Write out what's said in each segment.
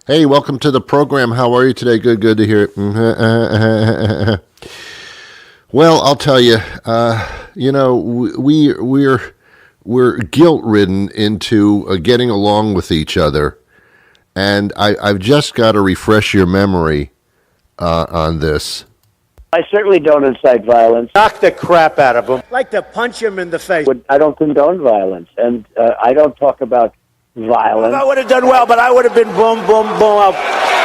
Hey, welcome to the program. How are you today? Good to hear it. Well, I'll tell you, we're guilt-ridden into getting along with each other, and I've just got to refresh your memory on this. I certainly don't incite violence. Knock the crap out of them. Like to punch him in the face. I don't condone violence, and I don't talk about violence. I would have done well, but I would have been boom, boom, boom. I'll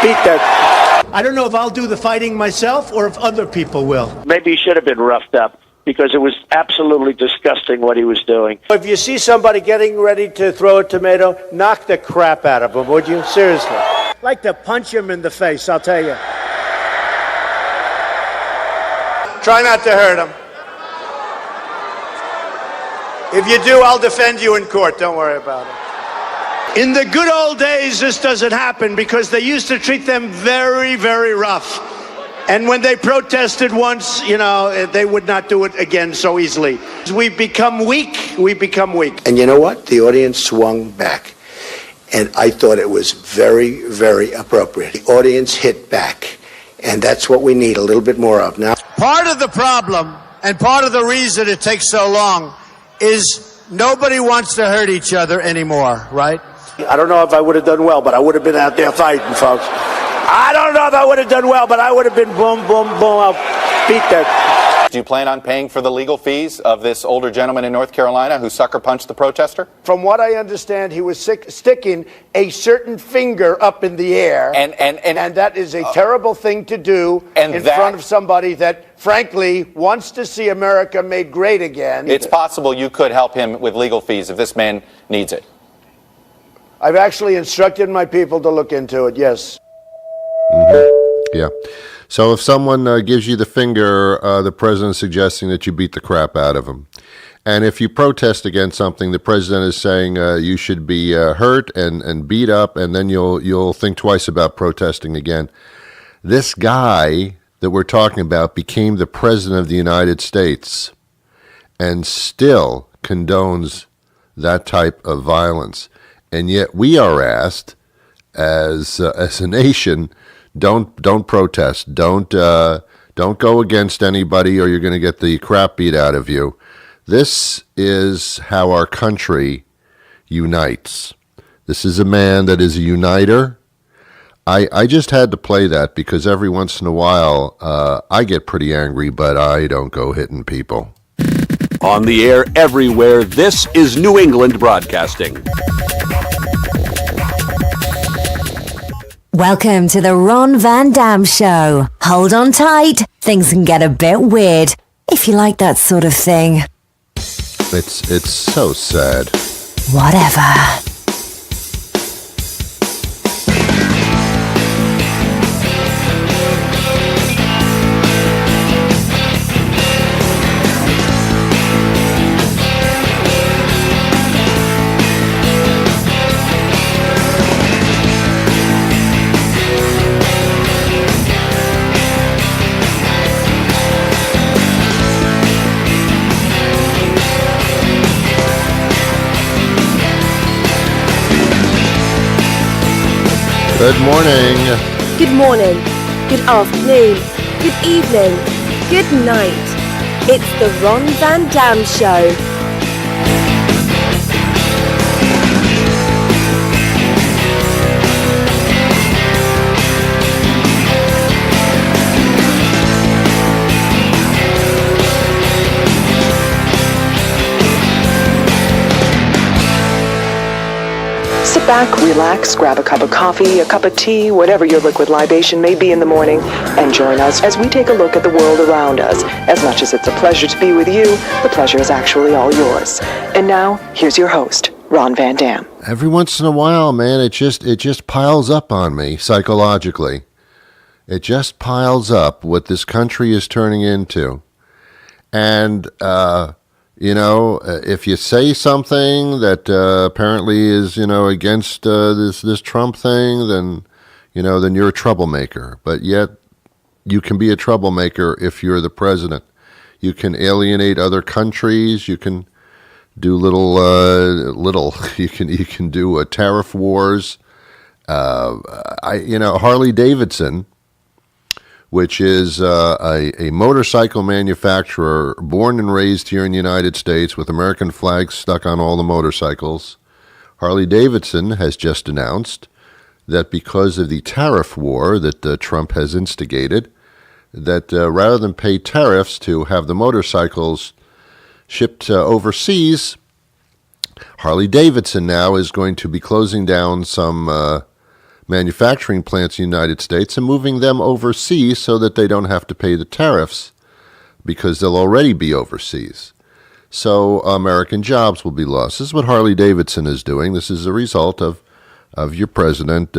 beat that. I don't know if I'll do the fighting myself or if other people will. Maybe he should have been roughed up because it was absolutely disgusting what he was doing. If you see somebody getting ready to throw a tomato, knock the crap out of them, would you? Seriously. Like to punch him in the face, I'll tell you. Try not to hurt him. If you do, I'll defend you in court. Don't worry about it. In the good old days, this doesn't happen because they used to treat them very, very rough. And when they protested once, they would not do it again so easily. We become weak. And you know what? The audience swung back. And I thought it was very, very appropriate. The audience hit back. And that's what we need a little bit more of now. Part of the problem and part of the reason it takes so long is nobody wants to hurt each other anymore, right? I don't know if I would have done well, but I would have been out there fighting, folks. I don't know if I would have done well, but I would have been boom, boom, boom. I'll beat that. Do you plan on paying for the legal fees of this older gentleman in North Carolina who sucker punched the protester? From what I understand, he was sticking a certain finger up in the air. And that is a terrible thing to do in front of somebody that, frankly, wants to see America made great again. It's possible you could help him with legal fees if this man needs it. I've actually instructed my people to look into it, yes. Mm-hmm. Yeah. So if someone gives you the finger, the president's suggesting that you beat the crap out of him. And if you protest against something, the president is saying you should be hurt and beat up, and then you'll think twice about protesting again. This guy that we're talking about became the president of the United States and still condones that type of violence. And yet we are asked, as a nation, don't protest, don't go against anybody, or you're going to get the crap beat out of you. This is how our country unites. This is a man that is a uniter. I just had to play that because every once in a while I get pretty angry, but I don't go hitting people. On the air everywhere, this is New England Broadcasting. Welcome to the Ron Van Dam Show. Hold on tight. Things can get a bit weird if you like that sort of thing. It's so sad. Whatever. Good morning. Good morning. Good afternoon. Good evening. Good night. It's the Ron Van Dam Show. Sit back, relax, grab a cup of coffee, a cup of tea, whatever your liquid libation may be in the morning, and join us as we take a look at the world around us. As much as it's a pleasure to be with you, the pleasure is actually all yours. And now, here's your host, Ron Van Dam. Every once in a while, man, it just piles up on me psychologically. It just piles up what this country is turning into. And, if you say something that apparently is, against this Trump thing, then you're a troublemaker. But yet, you can be a troublemaker if you're the president. You can alienate other countries. You can do you can do tariff wars. Harley Davidson, which is a motorcycle manufacturer born and raised here in the United States with American flags stuck on all the motorcycles. Harley Davidson has just announced that because of the tariff war that Trump has instigated, that rather than pay tariffs to have the motorcycles shipped overseas, Harley Davidson now is going to be closing down some manufacturing plants in the United States and moving them overseas so that they don't have to pay the tariffs because they'll already be overseas. So American jobs will be lost. This is what Harley Davidson is doing. This is a result of your president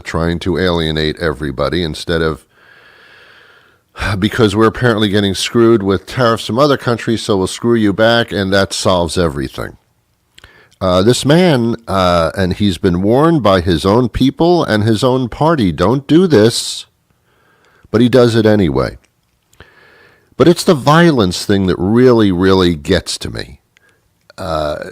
trying to alienate everybody instead of, because we're apparently getting screwed with tariffs from other countries, so we'll screw you back, and that solves everything. This man, and he's been warned by his own people and his own party, don't do this, but he does it anyway. But it's the violence thing that really, really gets to me. I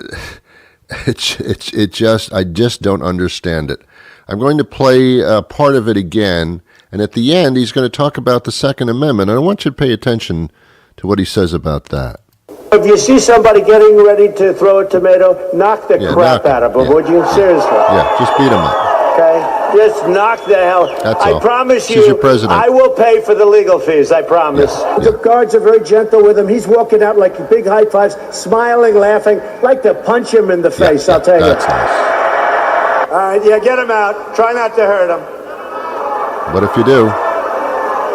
just don't understand it. I'm going to play part of it again, and at the end, he's going to talk about the Second Amendment, and I want you to pay attention to what he says about that. If you see somebody getting ready to throw a tomato, knock the crap out of them, would you? Seriously. Yeah, just beat him up. Okay? Just knock the hell. That's I all. promise She's you, your president. I will pay for the legal fees, I promise. Yeah. The guards are very gentle with him. He's walking out like big high fives, smiling, laughing, like to punch him in the face, I'll tell you. That's nice. All right, yeah, get him out. Try not to hurt him. But if you do...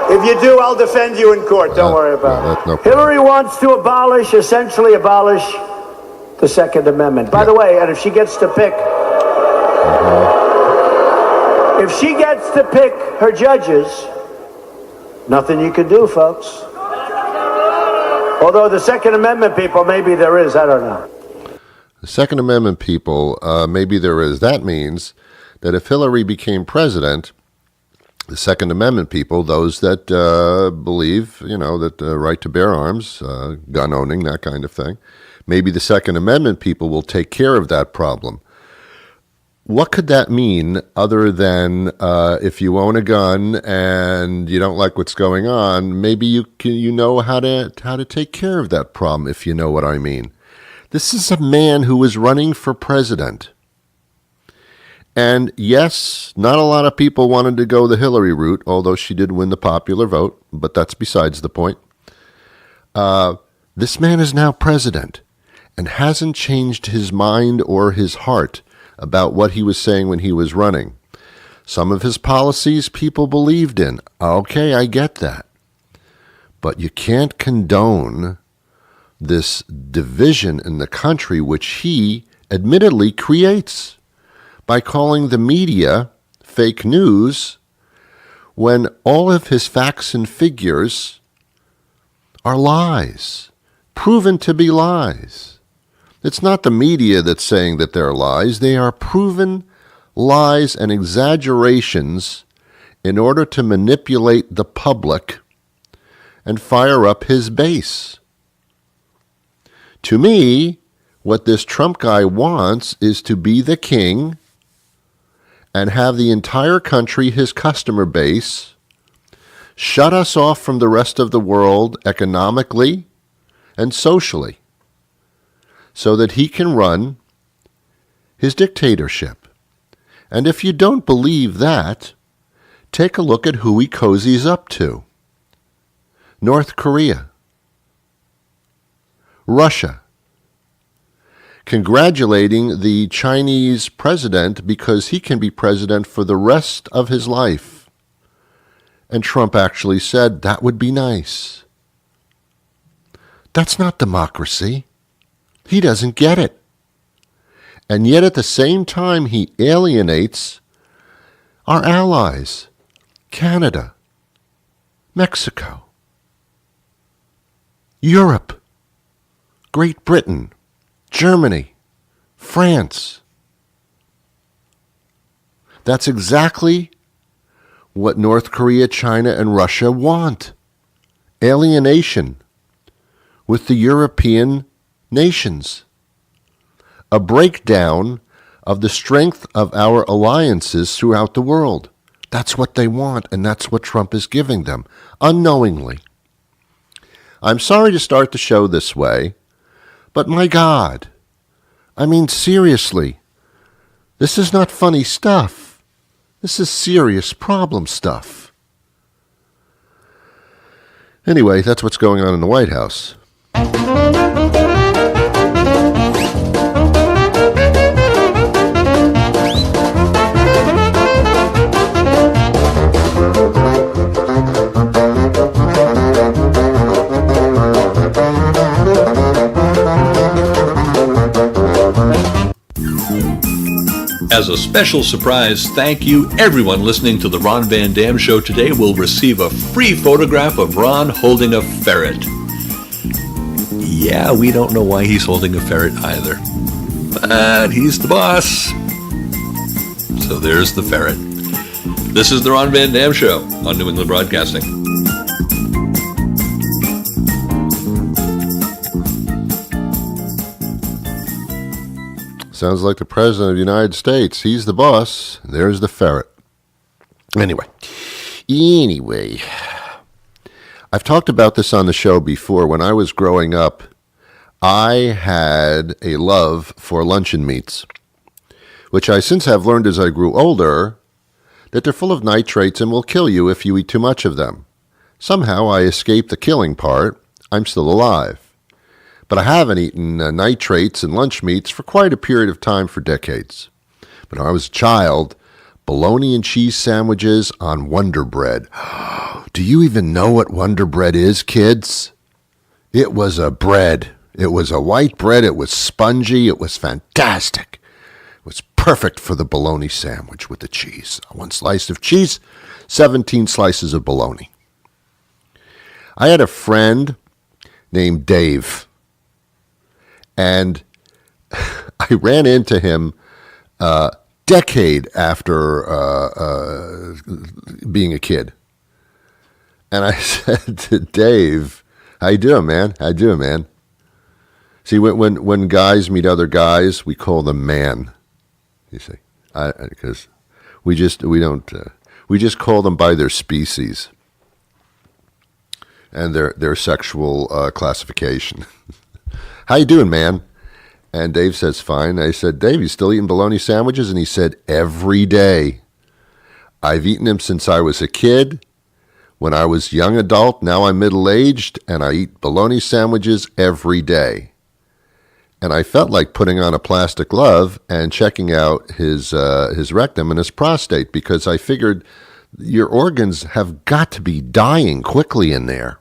If you do, I'll defend you in court. Don't worry about it. No Hillary wants to essentially abolish the Second Amendment. By the way, and if she gets to pick, her judges, nothing you can do, folks. Although the Second Amendment people, maybe there is, I don't know. The Second Amendment people, maybe there is. That means that if Hillary became president, the Second Amendment people, those that believe, that the right to bear arms, gun owning, that kind of thing, maybe the Second Amendment people will take care of that problem. What could that mean other than if you own a gun and you don't like what's going on, maybe you know how to take care of that problem, if you know what I mean. This is a man who is running for president. And yes, not a lot of people wanted to go the Hillary route, although she did win the popular vote, but that's besides the point. This man is now president and hasn't changed his mind or his heart about what he was saying when he was running. Some of his policies people believed in. Okay, I get that. But you can't condone this division in the country, which he admittedly creates, by calling the media fake news when all of his facts and figures are lies, proven to be lies. It's not the media that's saying that they're lies. They are proven lies and exaggerations in order to manipulate the public and fire up his base. To me, what this Trump guy wants is to be the king and have the entire country, his customer base, shut us off from the rest of the world economically and socially so that he can run his dictatorship. And if you don't believe that, take a look at who he cozies up to. North Korea, Russia, congratulating the Chinese president because he can be president for the rest of his life. And Trump actually said that would be nice. That's not democracy. He doesn't get it. And yet at the same time he alienates our allies, Canada, Mexico, Europe, Great Britain, Germany, France. That's exactly what North Korea, China, and Russia want. Alienation with the European nations. A breakdown of the strength of our alliances throughout the world. That's what they want, and that's what Trump is giving them, unknowingly. I'm sorry to start the show this way, but my God, I mean, seriously, this is not funny stuff. This is serious problem stuff. Anyway, that's what's going on in the White House. As a special surprise, thank you. Everyone listening to the Ron Van Dam Show today will receive a free photograph of Ron holding a ferret. Yeah, we don't know why he's holding a ferret either. But he's the boss. So there's the ferret. This is the Ron Van Dam Show on New England Broadcasting. Sounds like the President of the United States. He's the boss. There's the ferret. Anyway, I've talked about this on the show before. When I was growing up, I had a love for luncheon meats, which I since have learned as I grew older that they're full of nitrates and will kill you if you eat too much of them. Somehow I escaped the killing part. I'm still alive. But I haven't eaten nitrates and lunch meats for quite a period of time, for decades. But when I was a child, bologna and cheese sandwiches on Wonder Bread. Do you even know what Wonder Bread is, kids? It was a bread. It was a white bread. It was spongy. It was fantastic. It was perfect for the bologna sandwich with the cheese. One slice of cheese, 17 slices of bologna. I had a friend named Dave. And I ran into him a decade after being a kid. And I said to Dave, how you doing, man? How you doing, man? See, when guys meet other guys, we call them man. You see, because we just call them by their species and their sexual classification. How you doing, man? And Dave says, fine. I said, Dave, you still eating bologna sandwiches? And he said, every day. I've eaten them since I was a kid. When I was young adult, now I'm middle-aged, and I eat bologna sandwiches every day. And I felt like putting on a plastic glove and checking out his rectum and his prostate, because I figured your organs have got to be dying quickly in there.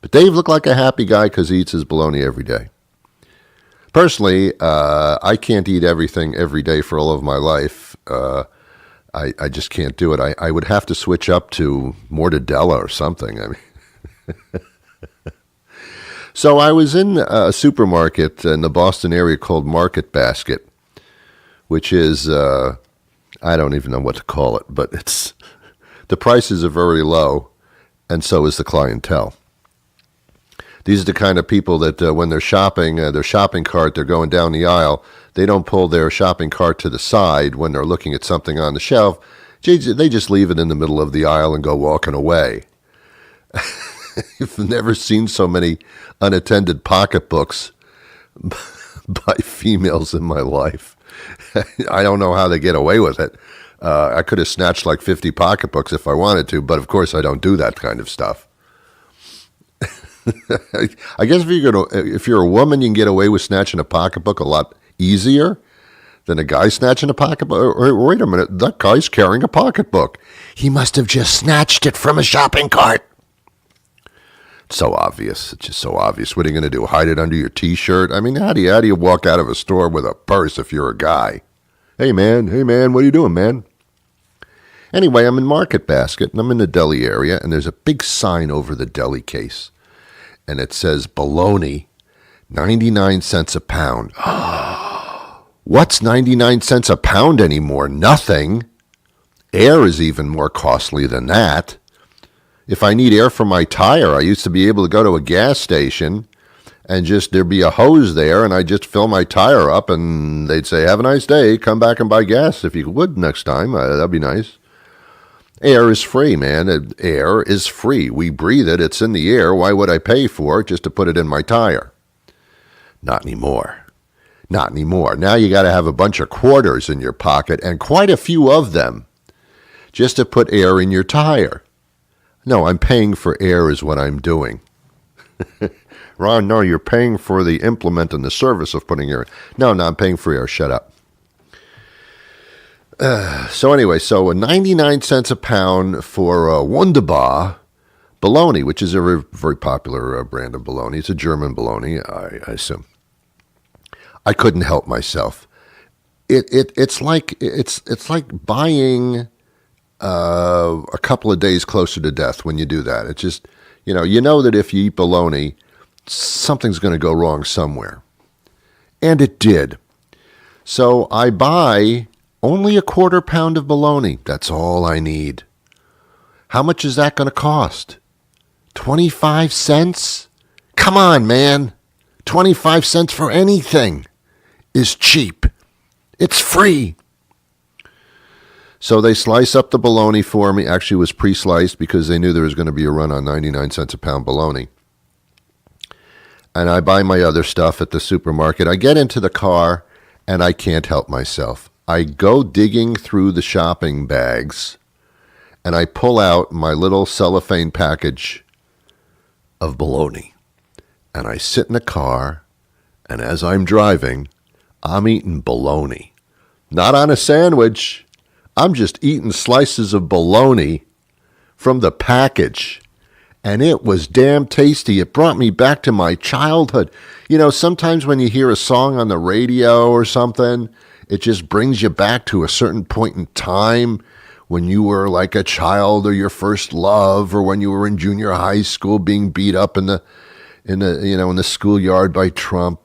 But Dave looked like a happy guy because he eats his bologna every day. Personally, I can't eat everything every day for all of my life. I just can't do it. I would have to switch up to mortadella or something. I mean, so I was in a supermarket in the Boston area called Market Basket, which is, I don't even know what to call it, but the prices are very low, and so is the clientele. These are the kind of people that when they're shopping, their shopping cart, they're going down the aisle, they don't pull their shopping cart to the side when they're looking at something on the shelf. They just leave it in the middle of the aisle and go walking away. I've never seen so many unattended pocketbooks by females in my life. I don't know how they get away with it. I could have snatched like 50 pocketbooks if I wanted to, but of course I don't do that kind of stuff. I guess if you're a woman, you can get away with snatching a pocketbook a lot easier than a guy snatching a pocketbook. Wait a minute, that guy's carrying a pocketbook. He must have just snatched it from a shopping cart. It's so obvious. It's just so obvious. What are you going to do? Hide it under your T-shirt? I mean, how do you walk out of a store with a purse if you're a guy? Hey man, what are you doing, man? Anyway, I'm in Market Basket, and I'm in the deli area, and there's a big sign over the deli case. And it says bologna, 99 cents a pound. What's 99 cents a pound anymore? Nothing. Air is even more costly than that. If I need air for my tire, I used to be able to go to a gas station and there'd be a hose there, and I'd just fill my tire up, and they'd say, have a nice day, come back and buy gas if you would next time. That'd be nice. Air is free, man. Air is free. We breathe it. It's in the air. Why would I pay for it just to put it in my tire? Not anymore. Not anymore. Now you got to have a bunch of quarters in your pocket, and quite a few of them, just to put air in your tire. No, I'm paying for air is what I'm doing. Ron, no, you're paying for the implement and the service of putting air. No, I'm paying for air. Shut up. So anyway, 99 cents a pound for Wunderbar bologna, which is a very popular brand of bologna. It's a German bologna, I assume. I couldn't help myself. It's like buying a couple of days closer to death when you do that. It's just, you know that if you eat bologna, something's going to go wrong somewhere. And it did. So I buy only a quarter pound of bologna. That's all I need. How much is that going to cost? 25 cents? Come on, man. 25 cents for anything is cheap. It's free. So they slice up the bologna for me. Actually, it was pre-sliced because they knew there was going to be a run on 99 cents a pound bologna. And I buy my other stuff at the supermarket. I get into the car, and I can't help myself. I go digging through the shopping bags, and I pull out my little cellophane package of bologna. And I sit in the car, and as I'm driving, I'm eating bologna. Not on a sandwich. I'm just eating slices of bologna from the package. And it was damn tasty. It brought me back to my childhood. You know, sometimes when you hear a song on the radio or something, it just brings you back to a certain point in time when you were like a child or your first love, or when you were in junior high school being beat up in the schoolyard by Trump.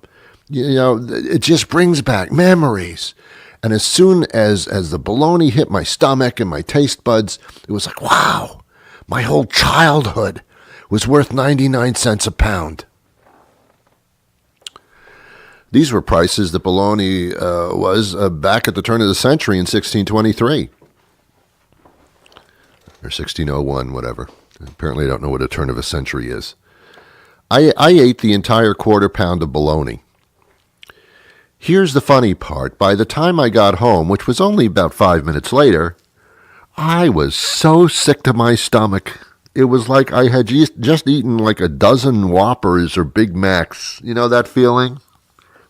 You know, it just brings back memories. And as soon as the bologna hit my stomach and my taste buds, it was like, wow, my whole childhood was worth 99 cents a pound. These were prices that bologna was back at the turn of the century in 1623. Or 1601, whatever. Apparently I don't know what a turn of a century is. I ate the entire quarter pound of bologna. Here's the funny part. By the time I got home, which was only about 5 minutes later, I was so sick to my stomach. It was like I had just eaten like a dozen Whoppers or Big Macs. You know that feeling?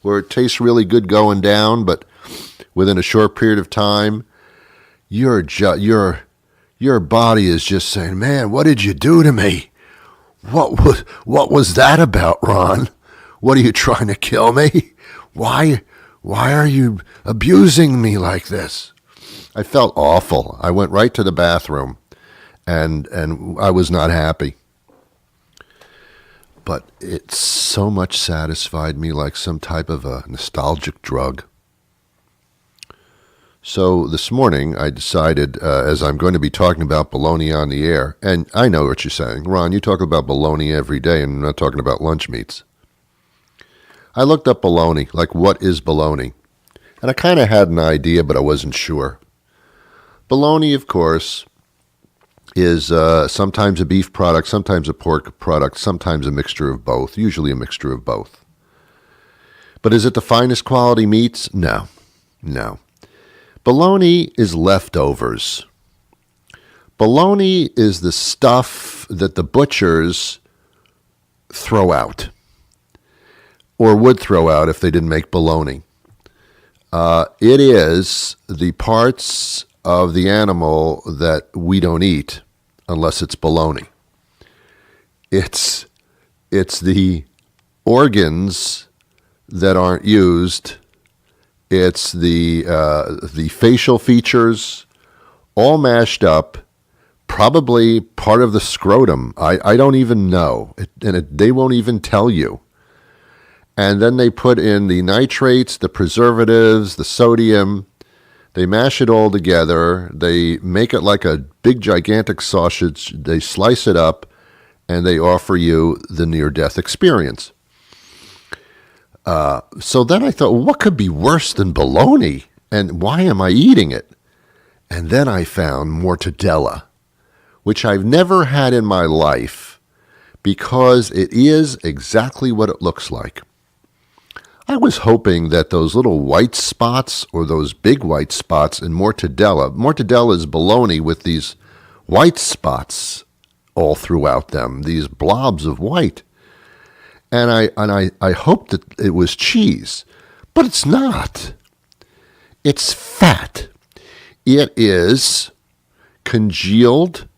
Where it tastes really good going down, but within a short period of time, your body is just saying, man, what did you do to me? What was that about, Ron? What, are you trying to kill me? Why are you abusing me like this? I felt awful. I went right to the bathroom, and I was not happy. But it so much satisfied me, like some type of a nostalgic drug. So this morning I decided, as I'm going to be talking about bologna on the air, and I know what you're saying, Ron, you talk about bologna every day, and I'm not talking about lunch meats. I looked up bologna, like what is bologna? And I kind of had an idea, but I wasn't sure. Bologna, of course, is sometimes a beef product, sometimes a pork product, sometimes a mixture of both, usually a mixture of both. But is it the finest quality meats? No. Bologna is leftovers. Bologna is the stuff that the butchers throw out, or would throw out if they didn't make bologna. It is the parts of the animal that we don't eat unless it's bologna. It's the organs that aren't used. It's the facial features all mashed up, probably part of the scrotum. I don't even know, they won't even tell you. And then they put in the nitrates, the preservatives, the sodium. They mash it all together. They make it like a big, gigantic sausage. They slice it up, and they offer you the near-death experience. So then I thought, well, what could be worse than bologna? And why am I eating it? And then I found mortadella. which I've never had in my life because it is exactly what it looks like. I was hoping that those little white spots or those big white spots in mortadella is bologna with these white spots all throughout them, these blobs of white. And I hoped that it was cheese, but it's not. It's fat. It is congealed,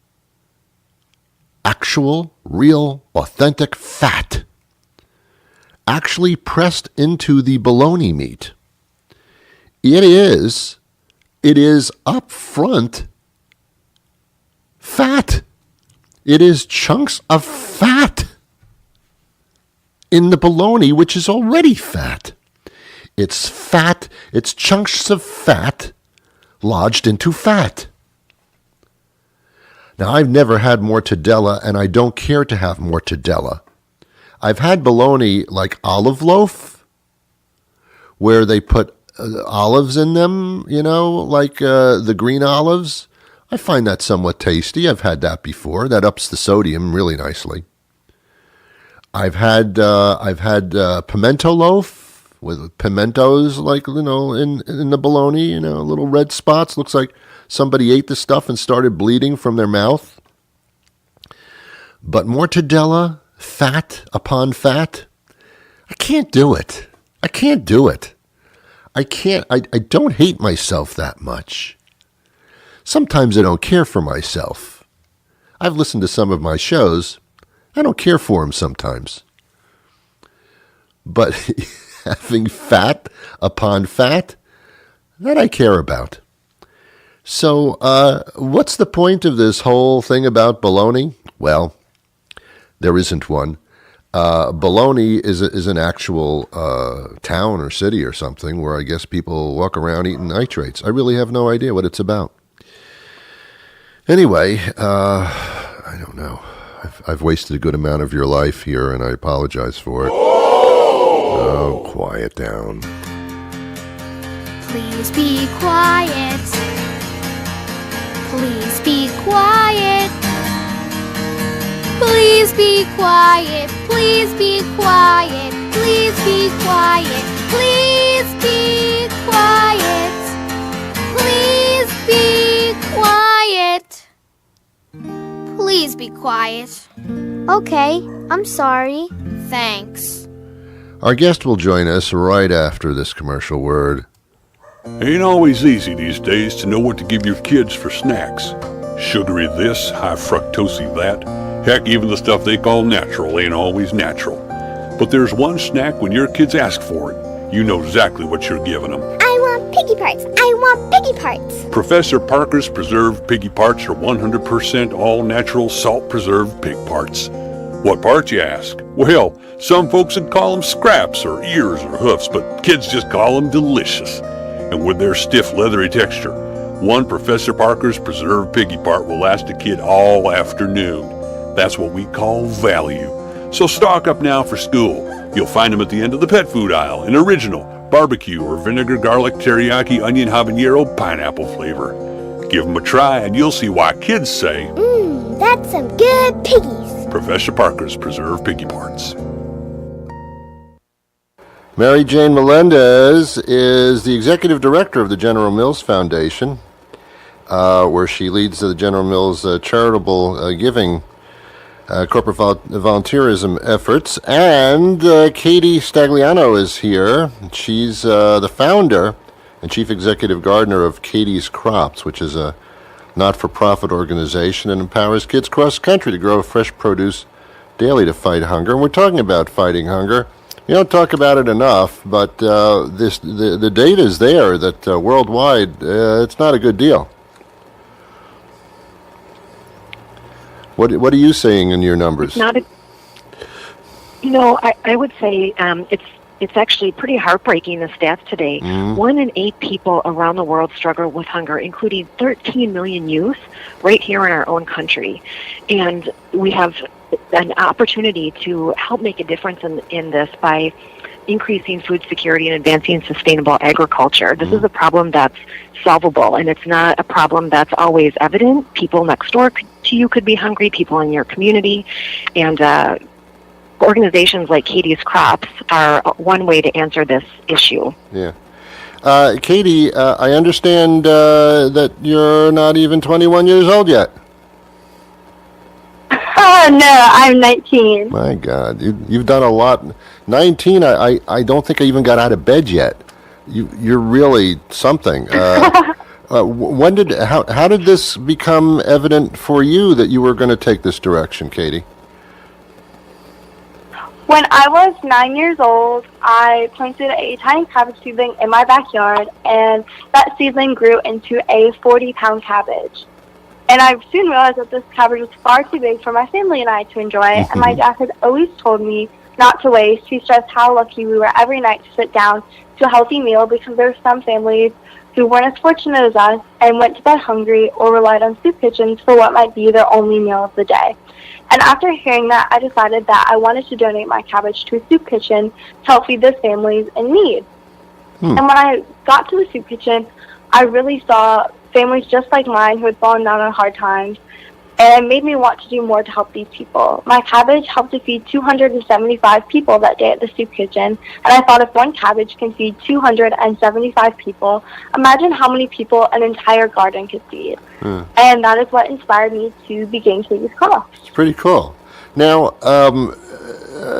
actual, real, authentic fat, actually pressed into the bologna meat. It is up front fat. It is chunks of fat in the bologna, which is already fat. It's fat, it's chunks of fat lodged into fat. Now, I've never had mortadella, and I don't care to have mortadella. I've had bologna like olive loaf, where they put olives in them, like the green olives. I find that somewhat tasty. I've had that before. That ups the sodium really nicely. I've had pimento loaf with pimentos, like in the bologna, little red spots. Looks like somebody ate the stuff and started bleeding from their mouth. But mortadella, fat upon fat, I can't do it. I don't hate myself that much. Sometimes I don't care for myself. I've listened to some of my shows. I don't care for them sometimes. But having fat upon fat, that I care about. So what's the point of this whole thing about bologna? Well, there isn't one. Bologna is an actual town or city or something where I guess people walk around eating nitrates. I really have no idea what it's about. Anyway, I don't know. I've wasted a good amount of your life here, and I apologize for it. Oh, quiet down. Please be quiet. Please be quiet. Please be quiet. Please be quiet. Please be quiet. Please be quiet. Please be quiet. Please be quiet. Okay, I'm sorry. Thanks. Our guest will join us right after this commercial word. Ain't always easy these days to know what to give your kids for snacks. Sugary this, high fructosey that. Heck, even the stuff they call natural ain't always natural. But there's one snack when your kids ask for it, you know exactly what you're giving them. I want piggy parts. I want piggy parts. Professor Parker's preserved piggy parts are 100% all-natural salt-preserved pig parts. What parts, you ask? Well, some folks would call them scraps or ears or hoofs, but kids just call them delicious. And with their stiff, leathery texture, one Professor Parker's preserved piggy part will last a kid all afternoon. That's what we call value. So stock up now for school. You'll find them at the end of the pet food aisle in original, barbecue, or vinegar, garlic, teriyaki, onion, habanero, pineapple flavor. Give them a try and you'll see why kids say, That's some good piggies. Professor Parker's preserved piggy parts. Mary Jane Lelendez is the executive director of the General Mills Foundation, where she leads the General Mills charitable giving corporate volunteerism efforts. And Katie Stagliano is here. She's the founder and chief executive gardener of Katie's Crops, which is a not-for-profit organization that empowers kids across the country to grow fresh produce daily to fight hunger. And we're talking about fighting hunger. You don't talk about it enough, but the data is there that worldwide it's not a good deal. What are you seeing in your numbers? I would say it's actually pretty heartbreaking, the stats today. 1 in 8 people around the world struggle with hunger, including 13 million youth right here in our own country. And we have an opportunity to help make a difference in this by increasing food security and advancing sustainable agriculture. This is a problem that's solvable, and it's not a problem that's always evident. People next door to you could be hungry, people in your community, and organizations like Katie's Crops are one way to answer this issue. Yeah. Katie, I understand that you're not even 21 years old yet. Oh, no, I'm 19. My God, you've done a lot. 19, I don't think I even got out of bed yet. You're really something. How did this become evident for you that you were going to take this direction, Katie? When I was 9 years old, I planted a tiny cabbage seedling in my backyard, and that seedling grew into a 40-pound cabbage. And I soon realized that this cabbage was far too big for my family and I to enjoy, and my dad had always told me not to waste. He stressed how lucky we were every night to sit down to a healthy meal, because there are some families who weren't as fortunate as us and went to bed hungry or relied on soup kitchens for what might be their only meal of the day. And after hearing that, I decided that I wanted to donate my cabbage to a soup kitchen to help feed those families in need. And when I got to the soup kitchen, I really saw families just like mine who had fallen down on hard times, and it made me want to do more to help these people. My cabbage helped to feed 275 people that day at the soup kitchen, and I thought if one cabbage can feed 275 people, imagine how many people an entire garden could feed. And that is what inspired me to begin Katie's Crops. It's pretty cool. Now,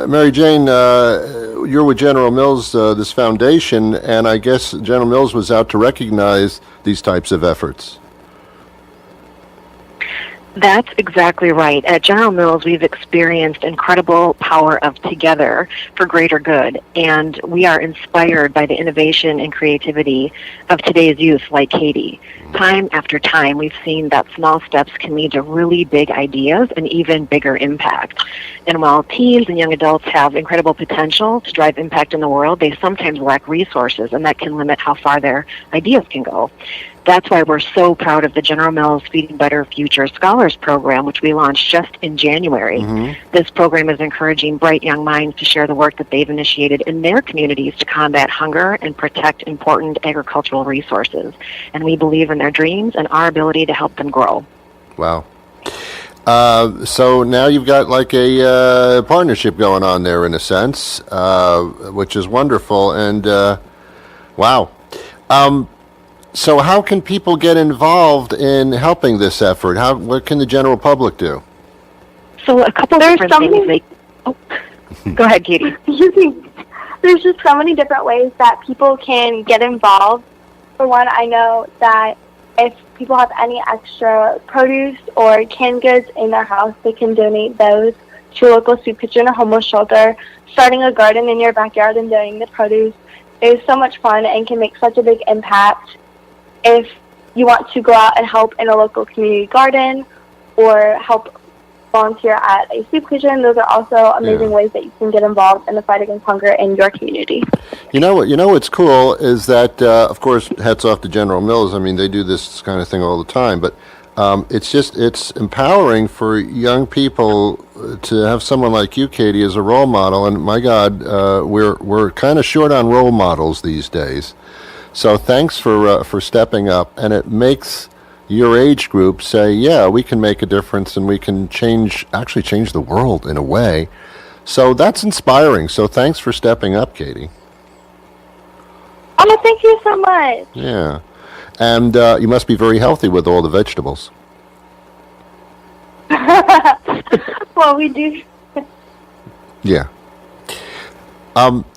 Mary Jane, you're with General Mills, this foundation, and I guess General Mills was out to recognize these types of efforts. That's exactly right. At General Mills, we've experienced incredible power of together for greater good, and we are inspired by the innovation and creativity of today's youth like Katie. Time after time, we've seen that small steps can lead to really big ideas and even bigger impact. And while teens and young adults have incredible potential to drive impact in the world, they sometimes lack resources, and that can limit how far their ideas can go. That's why we're so proud of the General Mills Feeding Better Future Scholars Program, which we launched just in January. This program is encouraging bright young minds to share the work that they've initiated in their communities to combat hunger and protect important agricultural resources. And we believe in their dreams and our ability to help them grow. Wow. So now you've got like a partnership going on there in a sense, which is wonderful. And wow. So how can people get involved in helping this effort? What can the general public do? So a couple of different things. Go ahead, Katie. There's just so many different ways that people can get involved. For one, I know that if people have any extra produce or canned goods in their house, they can donate those to a local soup kitchen or homeless shelter. Starting a garden in your backyard and donating the produce is so much fun and can make such a big impact. If you want to go out and help in a local community garden or help volunteer at a soup kitchen, those are also amazing ways that you can get involved in the fight against hunger in your community. You know what's cool is that, of course, hats off to General Mills. I mean, they do this kind of thing all the time, but it's empowering for young people to have someone like you, Katie, as a role model. And my God, we're kind of short on role models these days. So thanks for stepping up, and it makes your age group say, yeah, we can make a difference and we can change the world in a way. So that's inspiring. So thanks for stepping up, Katie. Oh, thank you so much. Yeah. And you must be very healthy with all the vegetables. Well, we do. Yeah.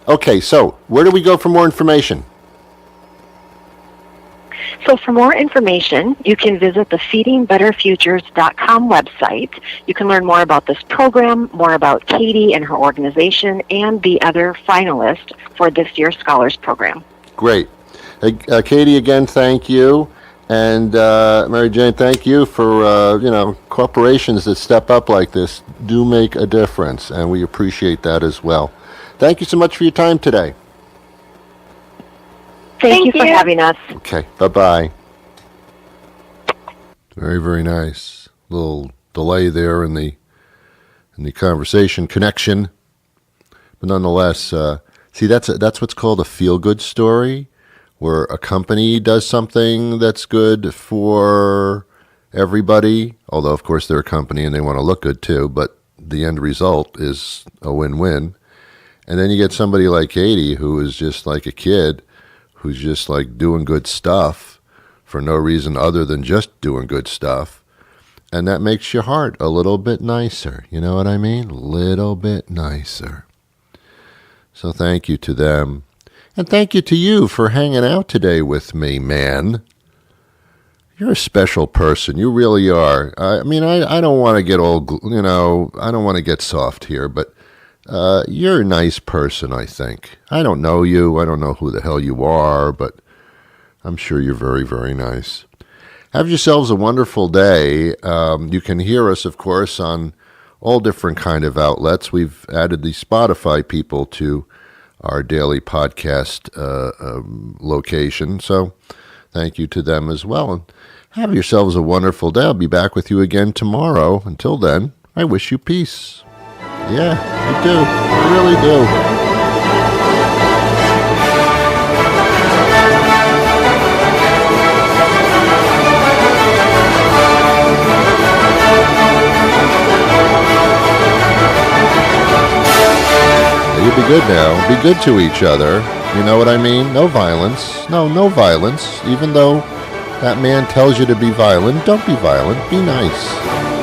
Okay, so where do we go for more information? So for more information, you can visit the feedingbetterfutures.com website. You can learn more about this program, more about Katie and her organization, and the other finalists for this year's Scholars Program. Great. Katie, again, thank you. And Mary Jane, thank you for, corporations that step up like this do make a difference, and we appreciate that as well. Thank you so much for your time today. Thank you for having us. Okay, bye-bye. Very, very nice. Little delay there in the conversation connection. But nonetheless, See, that's what's called a feel-good story, where a company does something that's good for everybody, although, of course, they're a company and they want to look good, too, but the end result is a win-win. And then you get somebody like Katie, who is just like a kid, who's just like doing good stuff for no reason other than just doing good stuff. And that makes your heart a little bit nicer. You know what I mean? A little bit nicer. So thank you to them. And thank you to you for hanging out today with me, man. You're a special person. You really are. I mean, I don't want to get all, I don't want to get soft here, but you're a nice person, I think. I don't know you. I don't know who the hell you are, but I'm sure you're very, very nice. Have yourselves a wonderful day. You can hear us, of course, on all different kind of outlets. We've added the Spotify people to our daily podcast location, so thank you to them as well. And have yourselves a wonderful day. I'll be back with you again tomorrow. Until then, I wish you peace. Yeah, I do. I really do. You be good now. Be good to each other. You know what I mean? No violence. No violence. Even though that man tells you to be violent, don't be violent. Be nice.